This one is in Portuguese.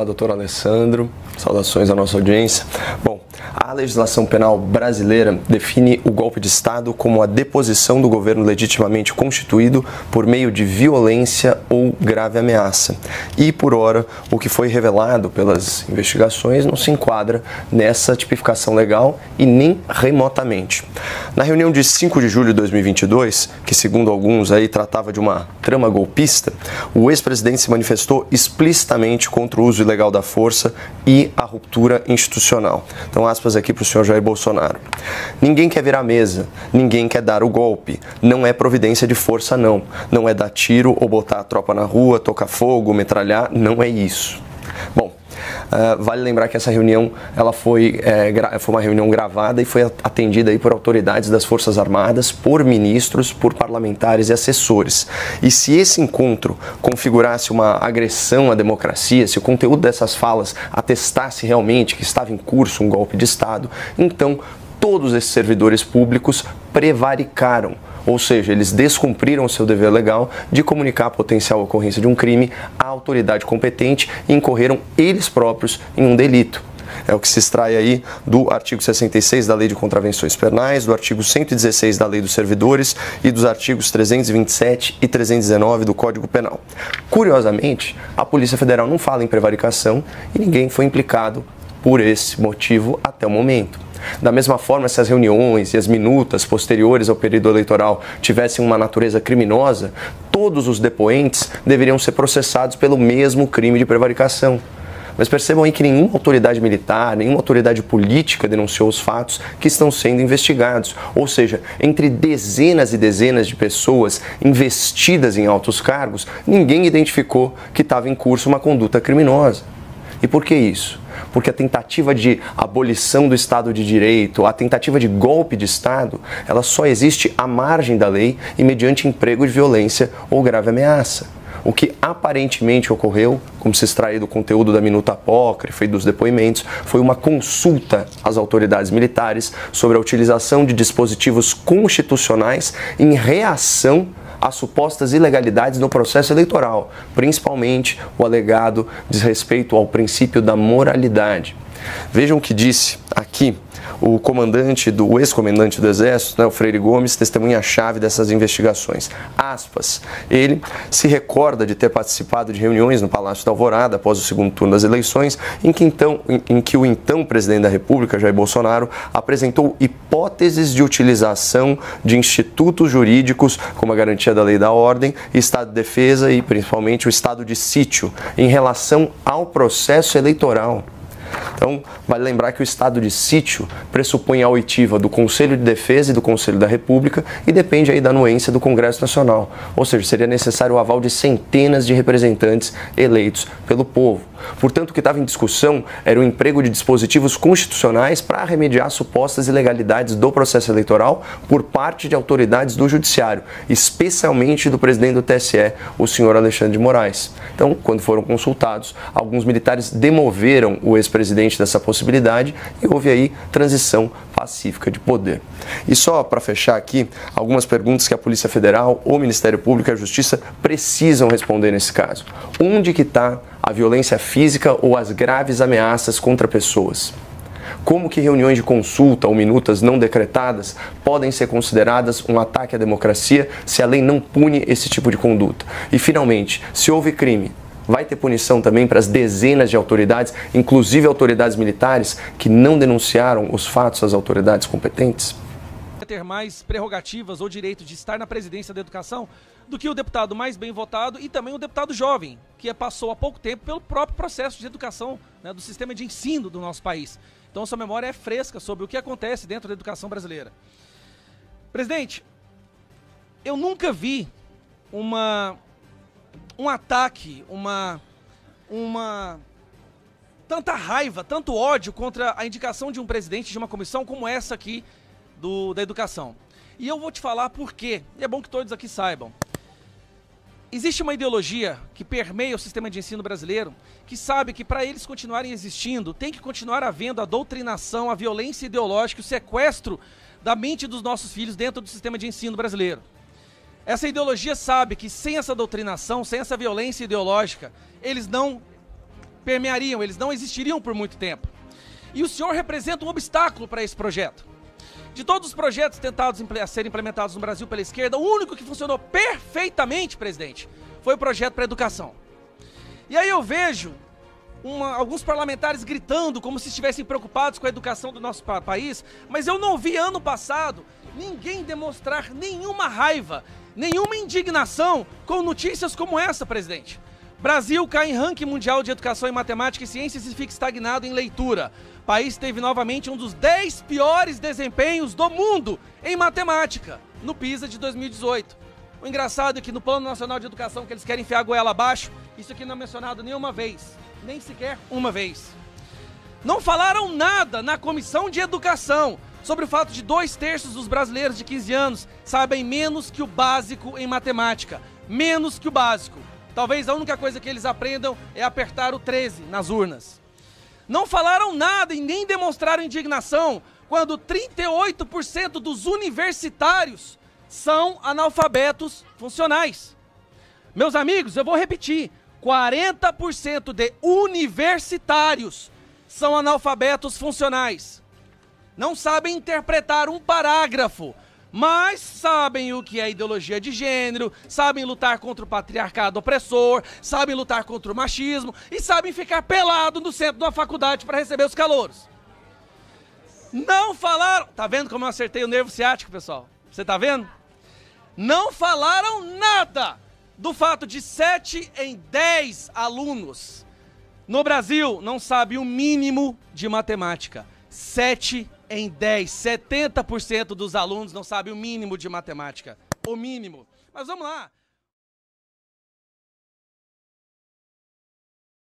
Olá, doutor Alessandro. Saudações à nossa audiência. Bom, a legislação penal brasileira define o golpe de Estado como a deposição do governo legitimamente constituído por meio de violência ou grave ameaça. E, por ora, o que foi revelado pelas investigações não se enquadra nessa tipificação legal e nem remotamente. Na reunião de 5 de julho de 2022, que segundo alguns aí tratava de uma trama golpista, o ex-presidente se manifestou explicitamente contra o uso ilegal da força e a ruptura institucional. Então, aspas aqui para o senhor Jair Bolsonaro. Ninguém quer virar mesa, ninguém quer dar o golpe. Não é providência de força, não. Não é dar tiro ou botar a tropa na rua, tocar fogo, metralhar, não é isso. Bom, vale lembrar que essa reunião foi uma reunião gravada e foi atendida aí por autoridades das Forças Armadas, por ministros, por parlamentares e assessores. E se esse encontro configurasse uma agressão à democracia, se o conteúdo dessas falas atestasse realmente que estava em curso um golpe de Estado, então todos esses servidores públicos prevaricaram. Ou seja, eles descumpriram o seu dever legal de comunicar a potencial ocorrência de um crime à autoridade competente e incorreram eles próprios em um delito. É o que se extrai aí do artigo 66 da Lei de Contravenções Penais, do artigo 116 da Lei dos Servidores e dos artigos 327 e 319 do Código Penal. Curiosamente, a Polícia Federal não fala em prevaricação e ninguém foi implicado por esse motivo até o momento. Da mesma forma, se as reuniões e as minutas posteriores ao período eleitoral tivessem uma natureza criminosa, todos os depoentes deveriam ser processados pelo mesmo crime de prevaricação. Mas percebam aí que nenhuma autoridade militar, nenhuma autoridade política denunciou os fatos que estão sendo investigados. Ou seja, entre dezenas e dezenas de pessoas investidas em altos cargos, ninguém identificou que estava em curso uma conduta criminosa. E por que isso? Porque a tentativa de abolição do Estado de Direito, a tentativa de golpe de Estado, ela só existe à margem da lei e mediante emprego de violência ou grave ameaça. O que aparentemente ocorreu, como se extrai do conteúdo da minuta apócrifa e dos depoimentos, foi uma consulta às autoridades militares sobre a utilização de dispositivos constitucionais em reação às supostas ilegalidades no processo eleitoral, principalmente o alegado desrespeito ao princípio da moralidade. Vejam o que disse aqui o ex-comandante do Exército, o Freire Gomes, testemunha-chave dessas investigações. Aspas, ele se recorda de ter participado de reuniões no Palácio da Alvorada após o segundo turno das eleições, em que o então presidente da República, Jair Bolsonaro, apresentou hipóteses de utilização de institutos jurídicos, como a garantia da lei e da ordem, Estado de Defesa e, principalmente, o Estado de Sítio, em relação ao processo eleitoral. Então, vale lembrar que o estado de sítio pressupõe a oitiva do Conselho de Defesa e do Conselho da República e depende aí da anuência do Congresso Nacional. Ou seja, seria necessário o aval de centenas de representantes eleitos pelo povo. Portanto, o que estava em discussão era o emprego de dispositivos constitucionais para remediar supostas ilegalidades do processo eleitoral por parte de autoridades do Judiciário, especialmente do presidente do TSE, o senhor Alexandre de Moraes. Então, quando foram consultados, alguns militares demoveram o ex-presidente dessa possibilidade e houve aí transição pacífica de poder. E só para fechar aqui, algumas perguntas que a Polícia Federal, o Ministério Público e a Justiça precisam responder nesse caso. Onde que está a violência física ou as graves ameaças contra pessoas? Como que reuniões de consulta ou minutas não decretadas podem ser consideradas um ataque à democracia se a lei não pune esse tipo de conduta? E, finalmente, se houve crime, vai ter punição também para as dezenas de autoridades, inclusive autoridades militares, que não denunciaram os fatos às autoridades competentes? Ter mais prerrogativas ou direito de estar na presidência da educação do que o deputado mais bem votado e também o deputado jovem, que passou há pouco tempo pelo próprio processo de educação, né, do sistema de ensino do nosso país. Então, sua memória é fresca sobre o que acontece dentro da educação brasileira. Presidente, eu nunca vi um ataque, tanta raiva, tanto ódio contra a indicação de um presidente de uma comissão como essa aqui da educação. E eu vou te falar por quê, e é bom que todos aqui saibam. Existe uma ideologia que permeia o sistema de ensino brasileiro, que sabe que para eles continuarem existindo, tem que continuar havendo a doutrinação, a violência ideológica, o sequestro da mente dos nossos filhos dentro do sistema de ensino brasileiro. Essa ideologia sabe que sem essa doutrinação, sem essa violência ideológica, eles não permeariam, eles não existiriam por muito tempo. E o senhor representa um obstáculo para esse projeto. De todos os projetos tentados a serem implementados no Brasil pela esquerda, o único que funcionou perfeitamente, presidente, foi o projeto para a educação. E aí eu vejo alguns parlamentares gritando como se estivessem preocupados com a educação do nosso país, mas eu não vi ano passado ninguém demonstrar nenhuma raiva, nenhuma indignação com notícias como essa, presidente. Brasil cai em ranking mundial de educação em matemática e ciências e fica estagnado em leitura. O país teve novamente um dos 10 piores desempenhos do mundo em matemática, no PISA de 2018. O engraçado é que no Plano Nacional de Educação, que eles querem enfiar a goela abaixo, isso aqui não é mencionado nenhuma vez, nem sequer uma vez. Não falaram nada na Comissão de Educação sobre o fato de 2/3 dos brasileiros de 15 anos sabem menos que o básico em matemática. Menos que o básico. Talvez a única coisa que eles aprendam é apertar o 13 nas urnas. Não falaram nada e nem demonstraram indignação quando 38% dos universitários são analfabetos funcionais. Meus amigos, eu vou repetir, 40% de universitários são analfabetos funcionais. Não sabem interpretar um parágrafo, mas sabem o que é ideologia de gênero, sabem lutar contra o patriarcado opressor, sabem lutar contra o machismo e sabem ficar pelado no centro de uma faculdade para receber os calouros. Não falaram... Tá vendo como eu acertei o nervo ciático, pessoal? Você tá vendo? Não falaram nada do fato de 7 em 10 alunos no Brasil não sabem o mínimo de matemática. 7 em 10, 70% dos alunos não sabem o mínimo de matemática. O mínimo. Mas vamos lá.